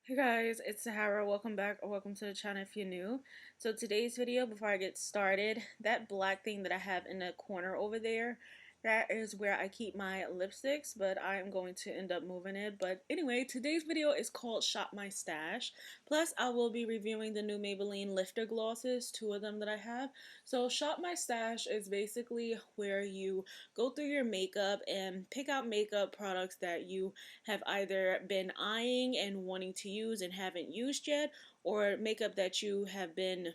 Hey guys, it's Sahara. Welcome back or welcome to the channel if you're new. So today's video, before I get started, that black thing that I have in the corner over there, that is where I keep my lipsticks, but I am going to end up moving it. But anyway, today's video is called Shop My Stash. Plus, I will be reviewing the new Maybelline Lifter glosses, two of them that I have. So Shop My Stash is basically where you go through your makeup and pick out makeup products that you have either been eyeing and wanting to use and haven't used yet, or makeup that you have been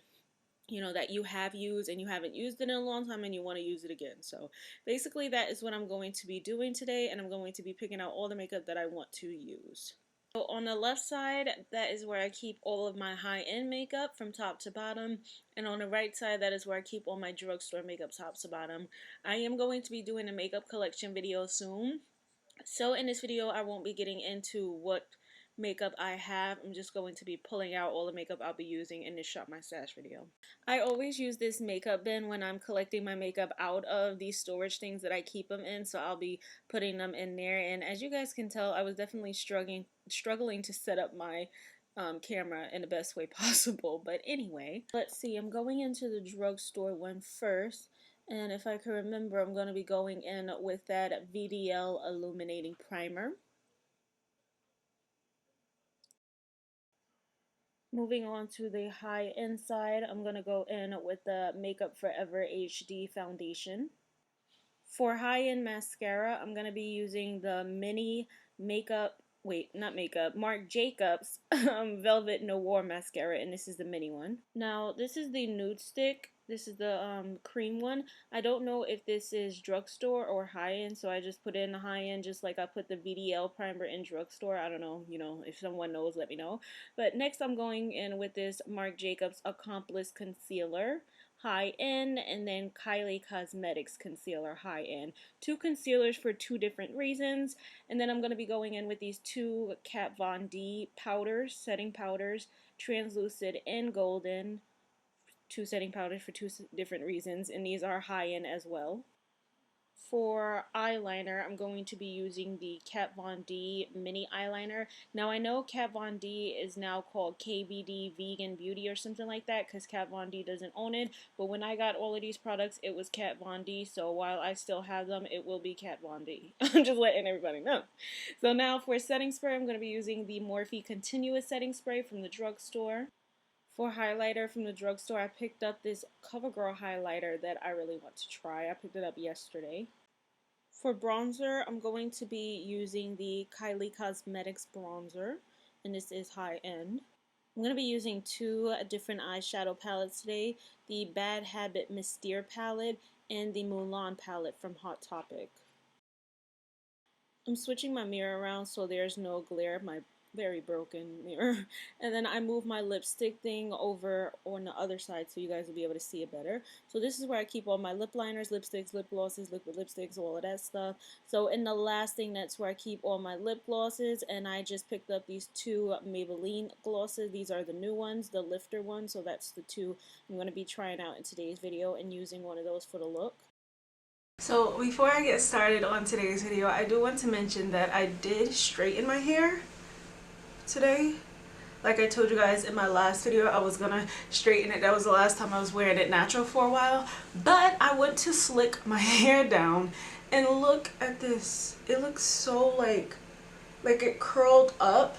that you have used and you haven't used it in a long time and you want to use it again. So basically that is what I'm going to be doing today, and I'm going to be picking out all the makeup that I want to use. So on the left side, that is where I keep all of my high-end makeup from top to bottom, and on the right side, that is where I keep all my drugstore makeup top to bottom. I am going to be doing a makeup collection video soon. So in this video, I won't be getting into what makeup I have. I'm just going to be pulling out all the makeup I'll be using in this Shop My Stash video. I always use this makeup bin when I'm collecting my makeup out of these storage things that I keep them in, so I'll be putting them in there. And as you guys can tell, I was definitely struggling to set up my camera in the best way possible. But anyway, let's see. I'm going into the drugstore one first. And if I can remember, I'm going to be going in with that VDL Illuminating Primer. Moving on to the high-end side, I'm going to go in with the Makeup Forever HD Foundation. For high-end mascara, I'm going to be using the mini Marc Jacobs Velvet Noir Mascara, and this is the mini one. Now, this is the nude stick. This is the cream one. I don't know if this is drugstore or high-end, so I just put in the high-end just like I put the VDL primer in drugstore. I don't know, if someone knows, let me know. But next I'm going in with this Marc Jacobs Accomplice Concealer, high-end, and then Kylie Cosmetics Concealer, high-end. Two concealers for two different reasons. And then I'm going to be going in with these two Kat Von D powders, setting powders, translucid and golden. Two setting powders for two different reasons, and these are high-end as well. For eyeliner, I'm going to be using the Kat Von D mini eyeliner. Now I know Kat Von D is now called KVD Vegan Beauty or something like that because Kat Von D doesn't own it, but when I got all of these products it was Kat Von D, so while I still have them it will be Kat Von D. I'm just letting everybody know. So now for setting spray, I'm going to be using the Morphe Continuous Setting Spray from the drugstore. For highlighter from the drugstore, I picked up this CoverGirl highlighter that I really want to try. I picked it up yesterday. For bronzer, I'm going to be using the Kylie Cosmetics bronzer, and this is high-end. I'm going to be using two different eyeshadow palettes today, the Bad Habit Mystere palette and the Mulan palette from Hot Topic. I'm switching my mirror around so there's no glare. My very broken mirror. And then I move my lipstick thing over on the other side so you guys will be able to see it better. So this is where I keep all my lip liners, lipsticks, lip glosses, liquid lipsticks, all of that stuff. So in the last thing, that's where I keep all my lip glosses, and I just picked up these two Maybelline glosses. These are the new ones, the lifter ones, so that's the two I'm going to be trying out in today's video and using one of those for the look. So before I get started on today's video, I do want to mention that I did straighten my hair today. Like I told you guys in my last video, I was gonna straighten it. That was the last time I was wearing it natural for a while. But I went to slick my hair down, and look at this. It looks so like it curled up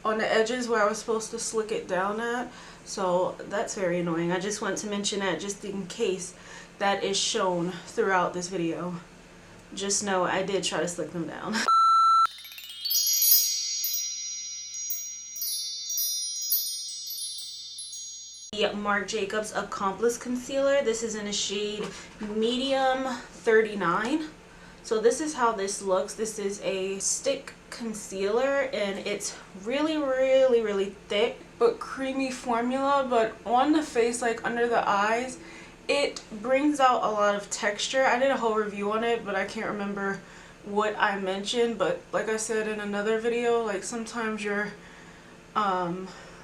on the edges where I was supposed to slick it down at. So that's very annoying. I just want to mention that just in case that is shown throughout this video. Just know I did try to slick them down. The Marc Jacobs Accomplice Concealer. This is in a shade medium 39. So this is how this looks. This is a stick concealer, and it's really thick but creamy formula, but on the face, like under the eyes, it brings out a lot of texture. I did a whole review on it, but I can't remember what I mentioned. But like I said in another video, like sometimes your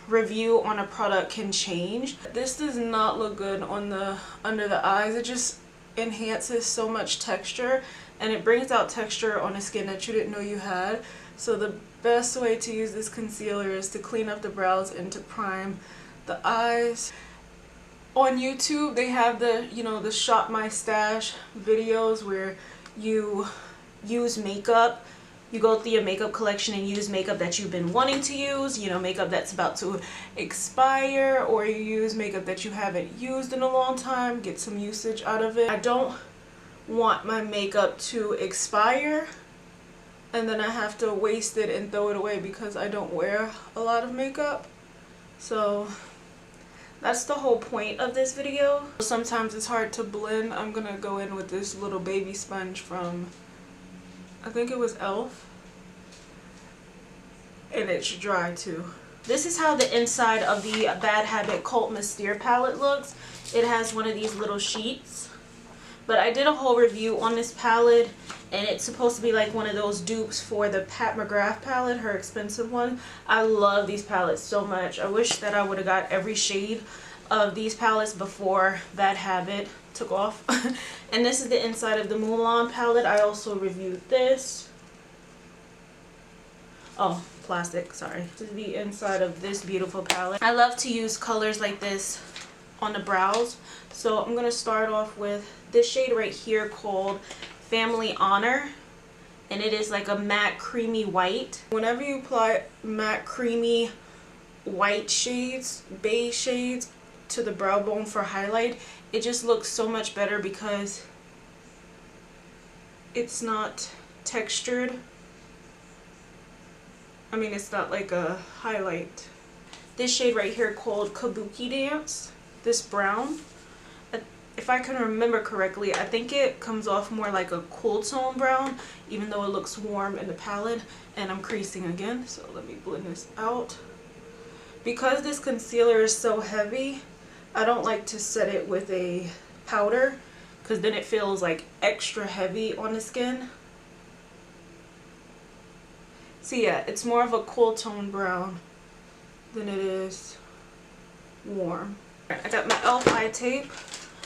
review on a product can change. This does not look good on the under the eyes. It just enhances so much texture, and it brings out texture on the skin that you didn't know you had. So the best way to use this concealer is to clean up the brows and to prime the eyes. On YouTube they have the, you know, the Shop My Stash videos where you use makeup. You go through your makeup collection and use makeup that you've been wanting to use, you know, makeup that's about to expire, or you use makeup that you haven't used in a long time, get some usage out of it. I don't want my makeup to expire and then I have to waste it and throw it away because I don't wear a lot of makeup. So that's the whole point of this video. Sometimes it's hard to blend. I'm gonna go in with this little baby sponge from, I think it was e.l.f. and it's dry too. This is how the inside of the Bad Habit Cult Mystere palette looks. It has one of these little sheets. But I did a whole review on this palette, and it's supposed to be like one of those dupes for the Pat McGrath palette, her expensive one. I love these palettes so much. I wish that I would have got every shade of these palettes before Bad Habit took off. And this is the inside of the Mulan palette. I also reviewed this. Oh, plastic, sorry. This is the inside of this beautiful palette. I love to use colors like this on the brows. So I'm going to start off with this shade right here called Family Honor. And it is like a matte creamy white. Whenever you apply matte creamy white shades, beige shades to the brow bone for highlight, it just looks so much better because it's not textured. I mean, it's not like a highlight. This shade right here called Kabuki Dance, this brown, if I can remember correctly, I think it comes off more like a cool tone brown, even though it looks warm in the palette. And I'm creasing again, so let me blend this out. Because this concealer is so heavy, I don't like to set it with a powder because then it feels like extra heavy on the skin. So yeah, it's more of a cool tone brown than it is warm. I got my e.l.f. eye tape.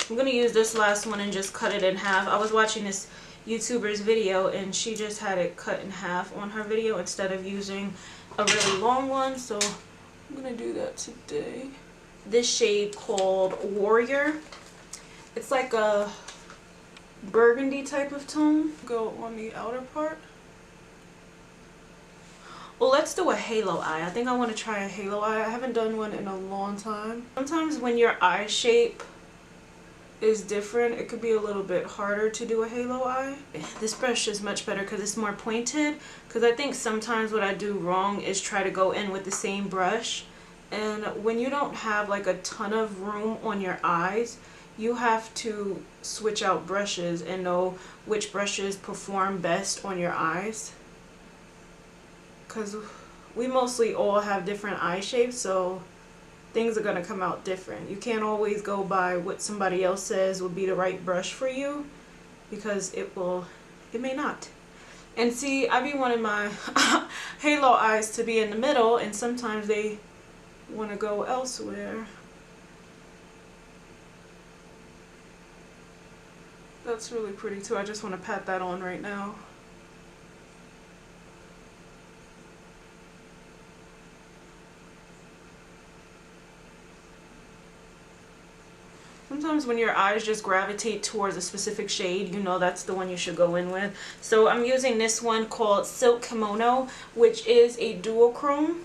I'm going to use this last one and just cut it in half. I was watching this YouTuber's video and she just had it cut in half on her video instead of using a really long one. So I'm going to do that today. This shade called Warrior. It's like a burgundy type of tone. Go on the outer part. Well, let's do a halo eye. I think I want to try a halo eye. I haven't done one in a long time. Sometimes when your eye shape is different, it could be a little bit harder to do a halo eye. This brush is much better because it's more pointed, because I think sometimes what I do wrong is try to go in with the same brush, and when you don't have like a ton of room on your eyes, you have to switch out brushes and know which brushes perform best on your eyes, because we mostly all have different eye shapes, so things are going to come out different. You can't always go by what somebody else says will be the right brush for you, because it may not. And see, I be wanting my halo eyes to be in the middle, and sometimes they want to go elsewhere. That's really pretty too. I just want to pat that on right now. Sometimes when your eyes just gravitate towards a specific shade, you know that's the one you should go in with. So I'm using this one called Silk Kimono, which is a duochrome,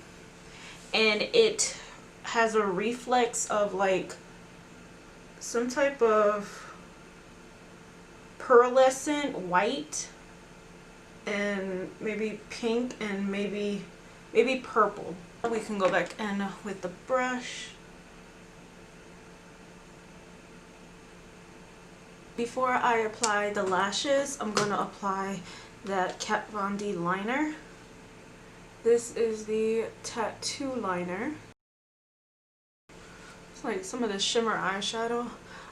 and it has a reflex of like some type of pearlescent white and maybe pink and maybe purple. We can go back in with the brush. Before I apply the lashes, I'm going to apply that Kat Von D liner. This is the tattoo liner. It's like some of the shimmer eyeshadow.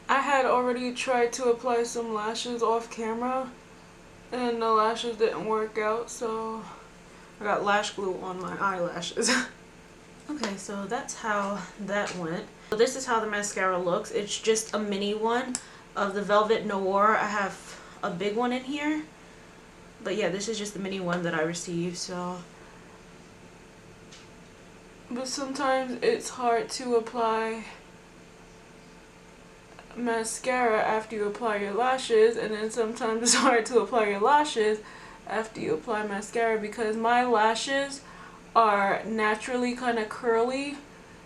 I had already tried to apply some lashes off camera and the lashes didn't work out, so I got lash glue on my eyelashes. Okay, so that's how that went. So this is how the mascara looks. It's just a mini one of the Velvet Noir. I have a big one in here. But yeah, this is just the mini one that I received, so. But sometimes it's hard to apply mascara after you apply your lashes, and then sometimes it's hard to apply your lashes after you apply mascara, because my lashes are naturally kind of curly,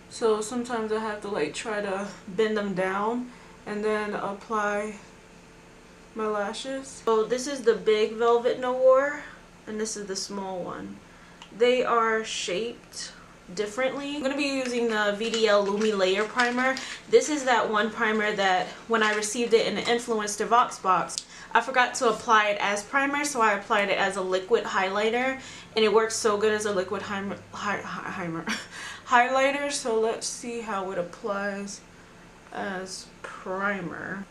so sometimes I have to like try to bend them down and then apply my lashes. So this is the big Velvet Noir and this is the small one. They are shaped differently. I'm going to be using the VDL Lumi Layer Primer. This is that one primer that when I received it in the Influencer Vox box, I forgot to apply it as primer, so I applied it as a liquid highlighter, and it works so good as a liquid highlighter. So let's see how it applies as primer.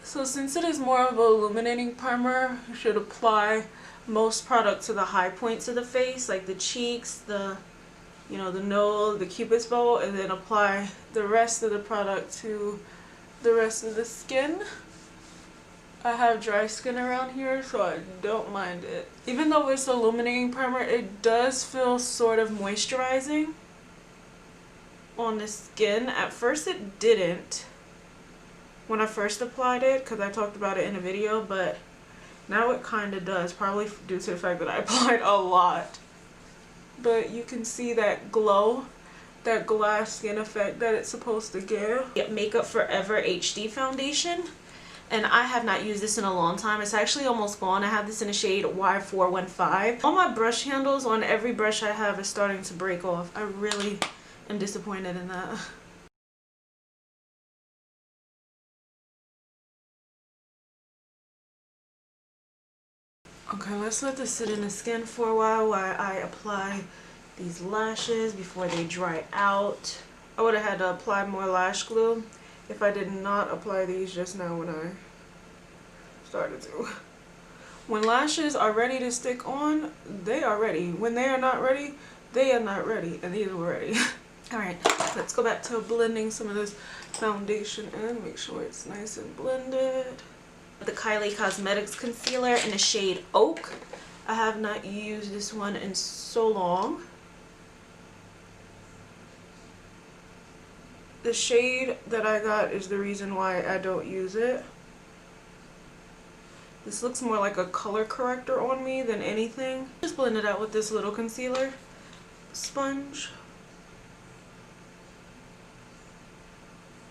So since it is more of a illuminating primer, you should apply most product to the high points of the face, like the cheeks, the the nose, the cupid's bow, and then apply the rest of the product to the rest of the skin. I have dry skin around here, so I don't mind it. Even though it's illuminating primer, it does feel sort of moisturizing on the skin. At first it didn't when I first applied it, because I talked about it in a video, but now it kind of does, probably due to the fact that I applied a lot. But you can see that glow, that glass skin effect that it's supposed to give. Get Makeup Forever HD foundation, and I have not used this in a long time. It's actually almost gone. I have this in the shade Y415. All my brush handles on every brush I have is starting to break off. I really am disappointed in that. Okay, let's let this sit in the skin for a while I apply these lashes before they dry out. I would have had to apply more lash glue if I did not apply these just now when I started to. When lashes are ready to stick on, they are ready. When they are not ready, they are not ready. And these were ready. Alright, let's go back to blending some of this foundation in. Make sure it's nice and blended. The Kylie Cosmetics concealer in the shade Oak. I have not used this one in so long. The shade that I got is the reason why I don't use it. This looks more like a color corrector on me than anything. Just blend it out with this little concealer sponge.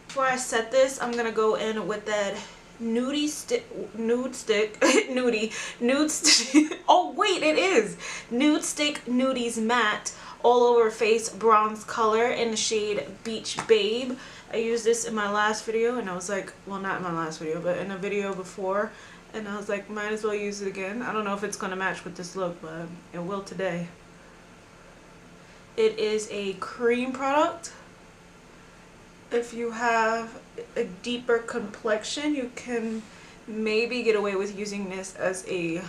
Before I set this, I'm gonna go in with that nude stick, oh wait, it is Nude Stick Nudies Matte All Over Face Bronze Color in the shade Beach Babe. I used this in my last video, and I was like, well, not in my last video, but in a video before, and I was like, might as well use it again. I don't know if it's gonna match with this look, but it will today. It is a cream product. If you have a deeper complexion, you can maybe get away with using this as a,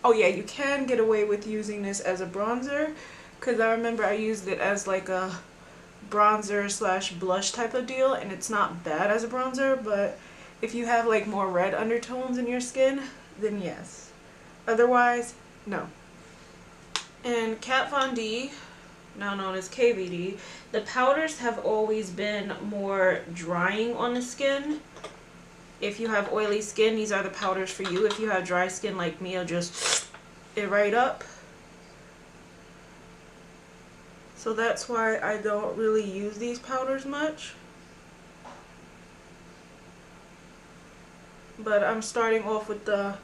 oh yeah, you can get away with using this as a bronzer, because I remember I used it as like a bronzer slash blush type of deal, and it's not bad as a bronzer. But if you have like more red undertones in your skin, then yes. Otherwise, no. And Kat Von D, now known as KVD, the powders have always been more drying on the skin. If you have oily skin, these are the powders for you. If you have dry skin like me, it'll just it right up. So that's why I don't really use these powders much. But I'm starting off with the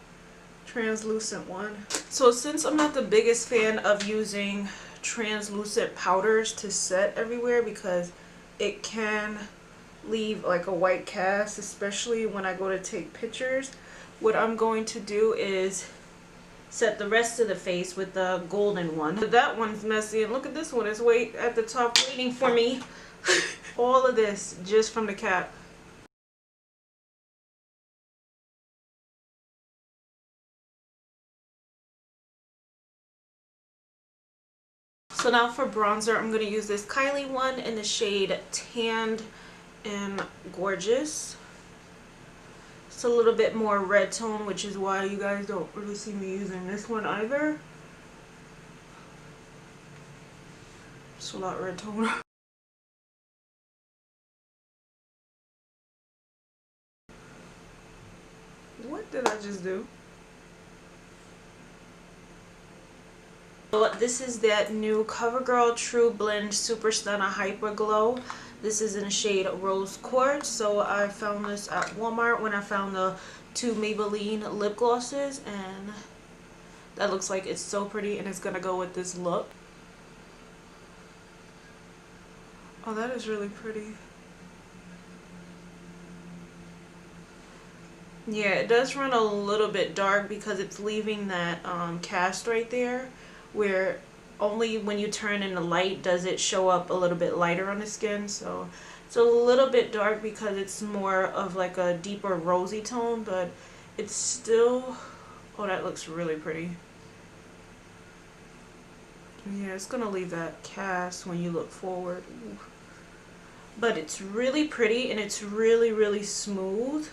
translucent one. So since I'm not the biggest fan of using translucent powders to set everywhere, because it can leave like a white cast, especially when I go to take pictures, what I'm going to do is set the rest of the face with the golden one. That one's messy, and look at this one, it's at the top waiting for me. All of this just from the cap. So now for bronzer, I'm going to use this Kylie one in the shade Tanned and Gorgeous. It's a little bit more red tone, which is why you guys don't really see me using this one either. It's a lot red tone. What did I just do? So this is that new CoverGirl True Blend Super Stunner Hyper Glow. This is in the shade Rose Quartz. So I found this at Walmart when I found the 2 Maybelline lip glosses, and that looks like it's so pretty, and it's gonna go with this look. Oh, that is really pretty. Yeah, it does run a little bit dark because it's leaving that cast right there, where only when you turn in the light does it show up a little bit lighter on the skin. So it's a little bit dark because it's more of like a deeper rosy tone, but it's still, oh, that looks really pretty. Yeah, it's gonna leave that cast when you look forward. Ooh. But it's really pretty, and it's really smooth.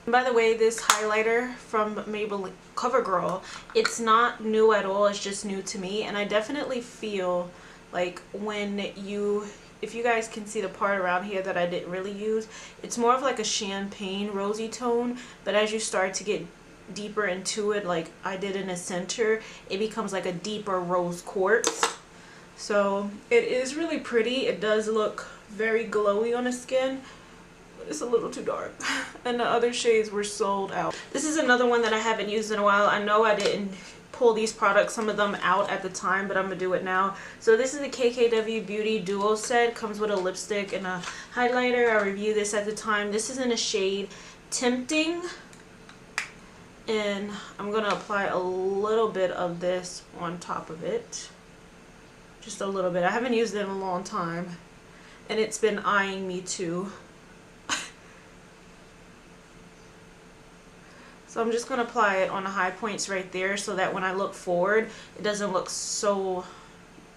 By the way, this highlighter from Maybelline CoverGirl, it's not new at all, it's just new to me, and I definitely feel like if you guys can see the part around here that I didn't really use, it's more of like a champagne rosy tone, but as you start to get deeper into it, like I did in the center, it becomes like a deeper rose quartz. So it is really pretty. It does look very glowy on the skin. It's a little too dark, and the other shades were sold out. This is another one that I haven't used in a while. I know I didn't pull these products, some of them, out at the time, but I'm gonna do it now. So this is the KKW Beauty Duo Set. Comes with a lipstick and a highlighter. I reviewed this at the time. This is in the shade Tempting, and I'm gonna apply a little bit of this on top of it, just a little bit. I haven't used it in a long time, and it's been eyeing me too. So I'm just going to apply it on the high points right there so that when I look forward, it doesn't look so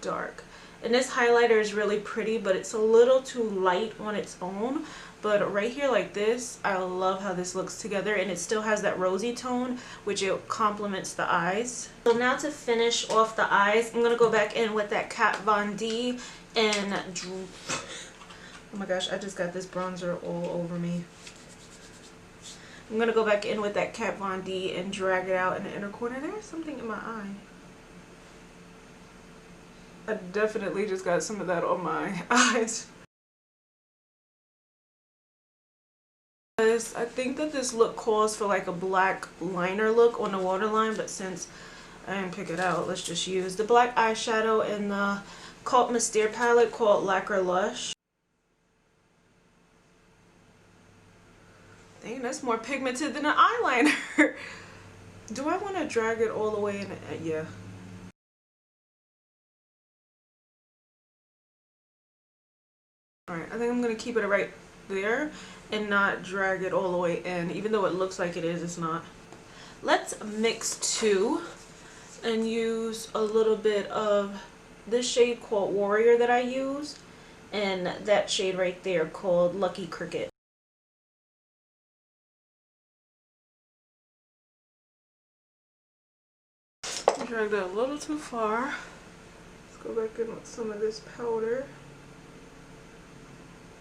dark. And this highlighter is really pretty, but it's a little too light on its own. But right here like this, I love how this looks together, and it still has that rosy tone, which it complements the eyes. So now to finish off the eyes, I'm going to go back in with that Kat Von D and oh my gosh, I just got this bronzer all over me. I'm going to go back in with that Kat Von D and drag it out in the inner corner. There's something in my eye. I definitely just got some of that on my eyes. I think that this look calls for like a black liner look on the waterline, but since I didn't pick it out, let's just use the black eyeshadow in the Cult Mystere palette called Lacquer Lush. Dang, that's more pigmented than an eyeliner. Do I want to drag it all the way in? Yeah. Alright, I think I'm going to keep it right there and not drag it all the way in. Even though it looks like it is, it's not. Let's mix two and use a little bit of this shade called Warrior that I use, and that shade right there called Lucky Cricket. Drag that a little too far. Let's go back in with some of this powder.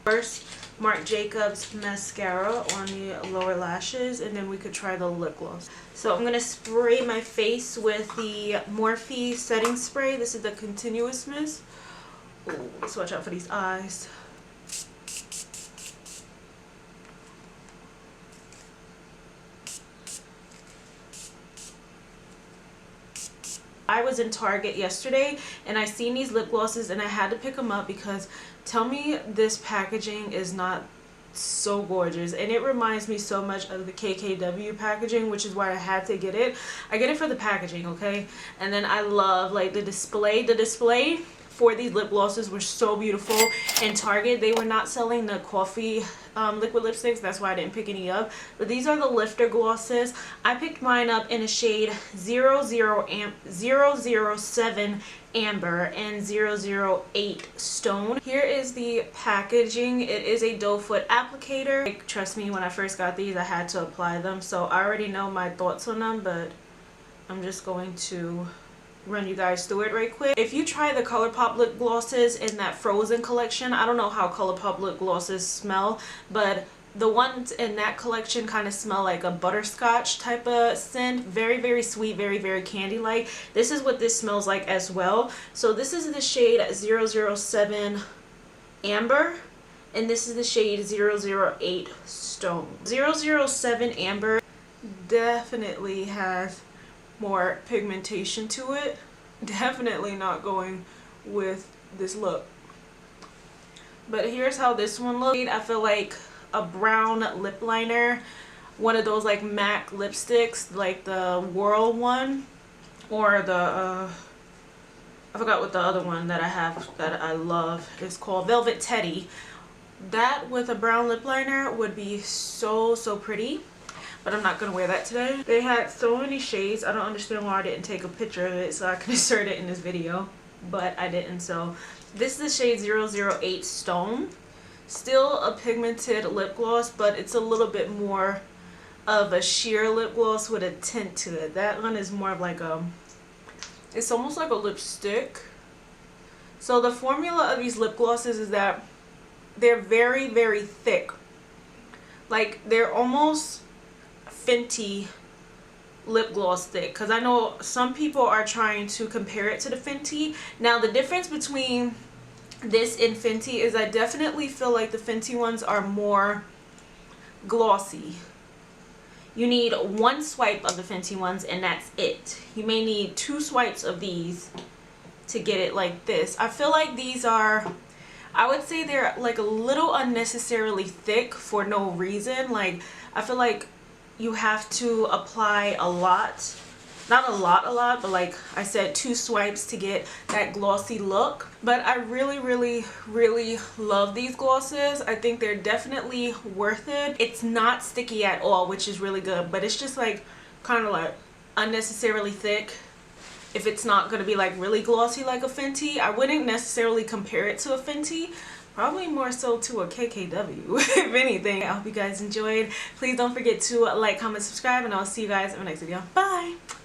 First, Marc Jacobs mascara on the lower lashes, and then we could try the lip gloss. So I'm going to spray my face with the Morphe setting spray. This is the Continuous Mist. Ooh, let's watch out for these eyes. I was in Target yesterday and I seen these lip glosses and I had to pick them up because tell me this packaging is not so gorgeous, and it reminds me so much of the KKW packaging, which is why I had to get it. I get it for the packaging, okay? And then I love like the display for these lip glosses were so beautiful. In Target, they were not selling the coffee liquid lipsticks. That's why I didn't pick any up. But these are the lifter glosses. I picked mine up in a shade 007 Amber and 008 Stone. Here is the packaging. It is a doe foot applicator. Like, trust me, when I first got these, I had to apply them. So I already know my thoughts on them, but I'm just going to run you guys through it right quick. If you try the ColourPop lip glosses in that Frozen collection, I don't know how ColourPop lip glosses smell, but the ones in that collection kind of smell like a butterscotch type of scent. Very, very sweet, very, very candy-like. This is what this smells like as well. So this is the shade 007 Amber, and this is the shade 008 Stone. 007 Amber definitely has more pigmentation to it. Definitely not going with this look. But here's how this one looks. I feel like a brown lip liner, one of those like MAC lipsticks, like the Whirl one, or the I forgot what the other one that I have that I love is called, Velvet Teddy. That with a brown lip liner would be so pretty. But I'm not going to wear that today. They had so many shades. I don't understand why I didn't take a picture of it so I can insert it in this video. But I didn't. So this is the shade 008 Stone. Still a pigmented lip gloss, but it's a little bit more of a sheer lip gloss with a tint to it. That one is more of like a, it's almost like a lipstick. So the formula of these lip glosses is that they're very, very thick. Like they're almost Fenty lip gloss thick, because I know some people are trying to compare it to the Fenty. Now the difference between this and Fenty is I definitely feel like the Fenty ones are more glossy. You need one swipe of the Fenty ones and that's it. You may need 2 swipes of these to get it like this. I feel like these are, I would say they're like a little unnecessarily thick for no reason. Like I feel like you have to apply a lot, not a lot, but like I said, 2 swipes to get that glossy look. But I really love these glosses. I think they're definitely worth it. It's not sticky at all, which is really good, but it's just like kind of like unnecessarily thick. If it's not going to be like really glossy like a Fenty, I wouldn't necessarily compare it to a Fenty. Probably more so to a KKW, if anything. I hope you guys enjoyed. Please don't forget to like, comment, subscribe, and I'll see you guys in the next video. Bye!